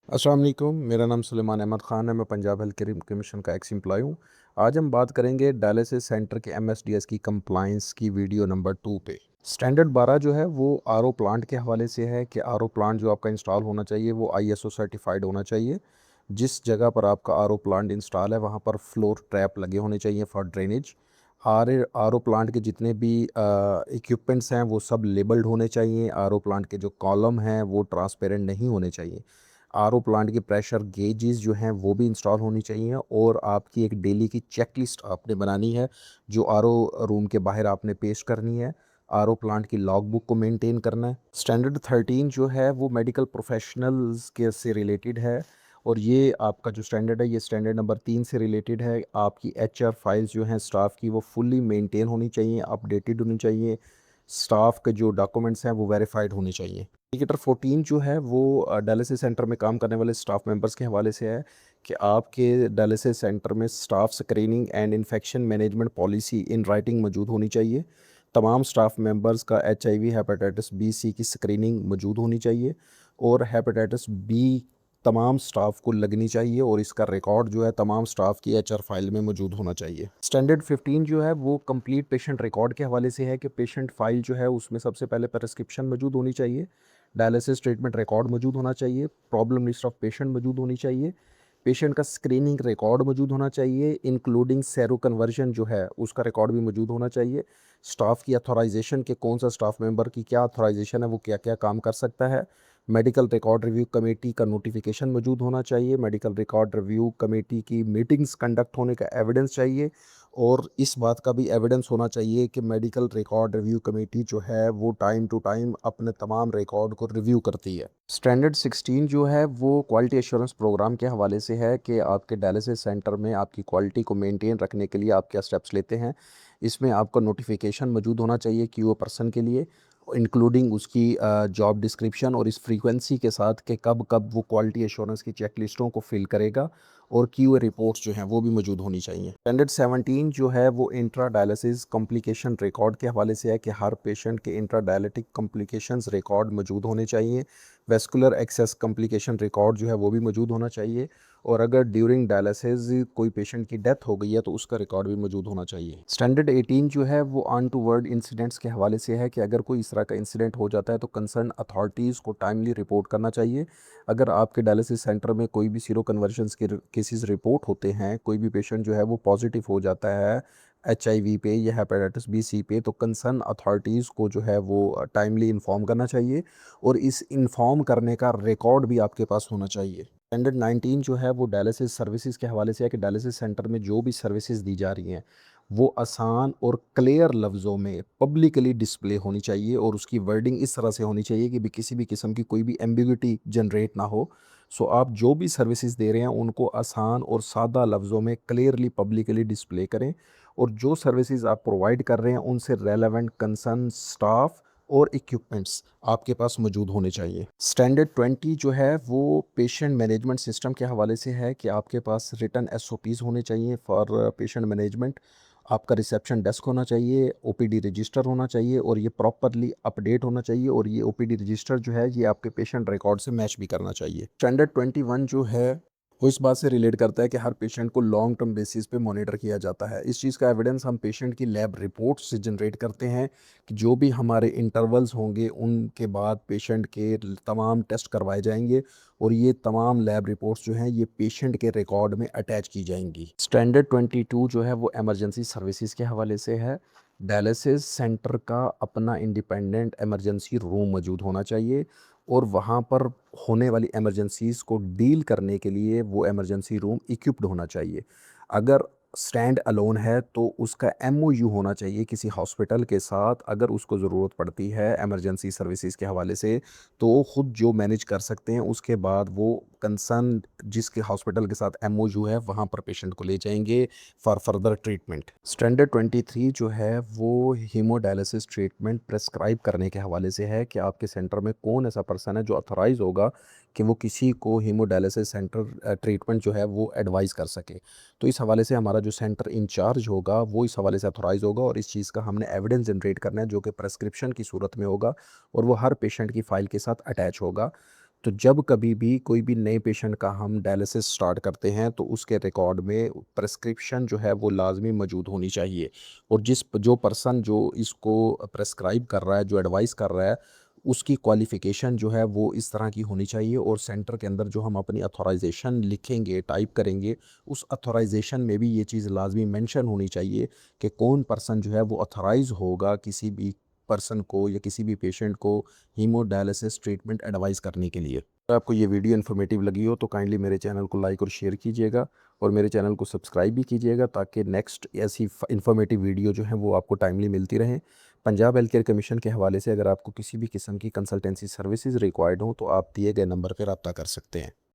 अस्सलाम वालेकुम। मेरा नाम सुलेमान अहमद ख़ान है। मैं पंजाब हेल्थ केयर कमीशन का एक्स एम्प्लॉय हूँ। आज हम बात करेंगे डायलिसिस सेंटर के एमएसडीएस की कंप्लाइंस की वीडियो नंबर 2 पे। स्टैंडर्ड 12 जो है वो आरओ प्लांट के हवाले से है कि आरओ प्लांट जो आपका इंस्टॉल होना चाहिए वो आईएसओ सर्टिफाइड होना चाहिए। जिस जगह पर आपका आरओ प्लांट इंस्टॉल है वहाँ पर फ्लोर ट्रैप लगे होने चाहिए फॉर ड्रेनेज। आरओ प्लांट के जितने भी इक्विपमेंट्स हैं वो सब लेबल्ड होने चाहिए। आरओ प्लांट के जो कॉलम हैं वो ट्रांसपेरेंट नहीं होने चाहिए। आरओ प्लांट की प्रेशर गेजेस जो हैं वो भी इंस्टॉल होनी चाहिए और आपकी एक डेली की चेकलिस्ट आपने बनानी है जो आरओ रूम के बाहर आपने पेश करनी है। आरओ प्लांट की लॉग बुक को मेंटेन करना है। स्टैंडर्ड 13 जो है वो मेडिकल प्रोफेशनल्स के से रिलेटेड है और ये आपका जो स्टैंडर्ड है ये स्टैंडर्ड नंबर 3 से रिलेटेड है। आपकी एचआर फाइल्स जो हैं स्टाफ की वो फुल्ली मेंटेन होनी चाहिए, अपडेटेड होनी चाहिए। स्टाफ के जो डॉक्यूमेंट्स हैं वो वेरीफाइड होने चाहिए। इंडिकेटर 14 जो है वो डायलिसिस सेंटर में काम करने वाले स्टाफ मेंबर्स के हवाले से है कि आपके डायलिसिस सेंटर में staff screening and infection management policy in writing मौजूद होनी चाहिए। तमाम स्टाफ मेंबर्स का एचआईवी हेपेटाइटिस बी सी की स्क्रीनिंग मौजूद होनी चाहिए और हेपेटाइटिस बी तमाम स्टाफ को लगनी चाहिए और इसका रिकॉर्ड जो है तमाम स्टाफ की एचआर फाइल में मौजूद होना चाहिए। स्टैंडर्ड 15 जो है वो कंप्लीट पेशेंट रिकॉर्ड के हवाले से है कि पेशेंट फाइल जो है उसमें सबसे पहले प्रिस्क्रिप्शन मौजूद होनी चाहिए, डायलिसिस ट्रीटमेंट रिकॉर्ड मौजूद होना चाहिए, प्रॉब्लम लिस्ट ऑफ पेशेंट मौजूद होनी चाहिए, पेशेंट का स्क्रीनिंग रिकॉर्ड मौजूद होना चाहिए इंक्लूडिंग सेरो कन्वर्जन जो है उसका रिकॉर्ड भी मौजूद होना चाहिए। स्टाफ की अथॉराइजेशन के कौन सा स्टाफ मेंबर की क्या अथॉराइजेशन है वो क्या क्या काम कर सकता है। मेडिकल रिकॉर्ड रिव्यू कमेटी का नोटिफिकेशन मौजूद होना चाहिए। मेडिकल रिकॉर्ड रिव्यू कमेटी की मीटिंग्स कंडक्ट होने का एविडेंस चाहिए और इस बात का भी एविडेंस होना चाहिए कि मेडिकल रिकॉर्ड रिव्यू कमेटी जो है वो टाइम टू टाइम अपने तमाम रिकॉर्ड को रिव्यू करती है। स्टैंडर्ड 16 जो है वो क्वालिटी एश्योरेंस प्रोग्राम के हवाले से है कि आपके डायलिसिस सेंटर में आपकी क्वालिटी को मेंटेन रखने के लिए आप क्या स्टेप्स लेते हैं। इसमें आपका नोटिफिकेशन मौजूद होना चाहिए क्यूओ पर्सन के लिए, इंक्लूडिंग उसकी जॉब डिस्क्रिप्शन और इस फ्रीक्वेंसी के साथ कि कब कब वो क्वालिटी एश्योरेंस की चेक लिस्टों को फिल करेगा और क्यूए रिपोर्ट्स जो हैं वो भी मौजूद होनी चाहिए। स्टैंडर्ड 17 जो है वो इंट्रा डायलिसिस कॉम्प्लिकेशन रिकॉर्ड के हवाले से है कि हर पेशेंट के इंट्रा डायलिटिक कॉम्प्लिकेशंस रिकॉर्ड मौजूद होने चाहिए। वेस्कुलर एक्सेस कॉम्प्लिकेशन रिकॉर्ड जो है वो भी मौजूद होना चाहिए और अगर ड्यूरिंग डायलिसिस कोई पेशेंट की डेथ हो गई है तो उसका रिकॉर्ड भी मौजूद होना चाहिए। स्टैंडर्ड 18 जो है वो ऑन टू वर्ड इंसिडेंट्स के हवाले से है कि अगर कोई इस तरह का इंसिडेंट हो जाता है तो कंसर्न अथॉरिटीज़ को टाइमली रिपोर्ट करना चाहिए। अगर आपके डायलिसिस सेंटर में कोई भी सीरो कन्वर्जन्स के केसेस रिपोर्ट होते हैं, कोई भी पेशेंट जो है वो पॉजिटिव हो जाता है एचआईवी पे या हेपेटाइटिस बी सी पे, तो कंसर्न अथॉरिटीज़ को जो है वो टाइमली इन्फॉर्म करना चाहिए और इस इन्फॉर्म करने का रिकॉर्ड भी आपके पास होना चाहिए। स्टैंडर्ड 19 जो है वो डायलिसिस सर्विसेज के हवाले से है कि डायलिसिस सेंटर में जो भी सर्विसेज दी जा रही हैं वो आसान और क्लियर लफ्ज़ों में पब्लिकली डिस्प्ले होनी चाहिए और उसकी वर्डिंग इस तरह से होनी चाहिए कि भी किसी भी किस्म की कोई भी एम्बिग्युइटी जनरेट ना हो। सो आप जो भी सर्विसेज दे रहे हैं उनको आसान और सादा लफ्ज़ों में क्लियरली पब्लिकली डिस्प्ले करें और जो सर्विसेज आप प्रोवाइड कर रहे हैं उनसे रेलेवेंट कंसर्न स्टाफ और इक्विपमेंट्स आपके पास मौजूद होने चाहिए। स्टैंडर्ड 20 जो है वो पेशेंट मैनेजमेंट सिस्टम के हवाले से है कि आपके पास रिटन एसओपीज़ होने चाहिए फॉर पेशेंट मैनेजमेंट। आपका रिसेप्शन डेस्क होना चाहिए, ओपीडी रजिस्टर होना चाहिए और ये प्रॉपरली अपडेट होना चाहिए और ये ओपीडी रजिस्टर जो है ये आपके पेशेंट रिकॉर्ड से मैच भी करना चाहिए। स्टैंडर्ड 21 जो है वो इस बात से रिलेट करता है कि हर पेशेंट को लॉन्ग टर्म बेसिस पे मॉनिटर किया जाता है। इस चीज़ का एविडेंस हम पेशेंट की लैब रिपोर्ट से जनरेट करते हैं कि जो भी हमारे इंटरवल्स होंगे उनके बाद पेशेंट के तमाम टेस्ट करवाए जाएंगे और ये तमाम लैब रिपोर्ट्स जो हैं ये पेशेंट के रिकॉर्ड में अटैच की जाएंगी। स्टैंडर्ड 22 जो है वो एमरजेंसी सर्विसेज के हवाले से है। डायलिसिस सेंटर का अपना इंडिपेंडेंट एमरजेंसी रूम मौजूद होना चाहिए और वहाँ पर होने वाली इमरजेंसीज़ को डील करने के लिए वो इमरजेंसी रूम इक्विप्ड होना चाहिए। अगर स्टैंड अलोन है तो उसका एमओयू होना चाहिए किसी हॉस्पिटल के साथ, अगर उसको ज़रूरत पड़ती है इमरजेंसी सर्विसेज के हवाले से तो वो खुद जो मैनेज कर सकते हैं। उसके बाद वो कंसर्न जिसके हॉस्पिटल के साथ एमओयू है वहाँ पर पेशेंट को ले जाएंगे फॉर फर्दर ट्रीटमेंट। स्टैंडर्ड 23 जो है वो हीमोडायलिसिस ट्रीटमेंट प्रेस्क्राइब करने के हवाले से है कि आपके सेंटर में कौन ऐसा पर्सन है जो अथॉराइज होगा कि वो किसी को हीमोडायलिसिस सेंटर ट्रीटमेंट जो है वो एडवाइस कर सके। तो इस हवाले से हमारा जो सेंटर इंचार्ज होगा वो इस हवाले से अथॉराइज होगा और इस चीज़ का हमने एविडेंस जनरेट करना है जो कि प्रेस्क्रिप्शन की सूरत में होगा और वो हर पेशेंट की फ़ाइल के साथ अटैच होगा। तो जब कभी भी कोई भी नए पेशेंट का हम डायलिसिस स्टार्ट करते हैं तो उसके रिकॉर्ड में प्रिस्क्रिप्शन जो है वो लाजमी मौजूद होनी चाहिए। और जो पर्सन जो इसको प्रेस्क्राइब कर रहा है, जो एडवाइस कर रहा है, उसकी क्वालिफ़िकेशन जो है वो इस तरह की होनी चाहिए। और सेंटर के अंदर जो हम अपनी ऑथराइजेशन लिखेंगे, टाइप करेंगे, उस ऑथराइजेशन में भी ये चीज़ लाजमी मेंशन होनी चाहिए कि कौन पर्सन जो है वो ऑथराइज़ होगा किसी भी पर्सन को या किसी भी पेशेंट को हीमोडायलिसिस ट्रीटमेंट एडवाइस करने के लिए। अगर आपको ये वीडियो इन्फॉर्मेटिव लगी हो तो काइंडली मेरे चैनल को लाइक और शेयर कीजिएगा और मेरे चैनल को सब्सक्राइब भी कीजिएगा ताकि नेक्स्ट ऐसी इन्फॉर्मेटिव वीडियो जो है वो आपको टाइमली मिलती रहें। पंजाब हेल्थ केयर कमीशन के हवाले से अगर आपको किसी भी किस्म की कंसल्टेंसी सर्विसेज रिक्वायर्ड हो तो आप दिए गए नंबर पर रब्ता कर सकते हैं।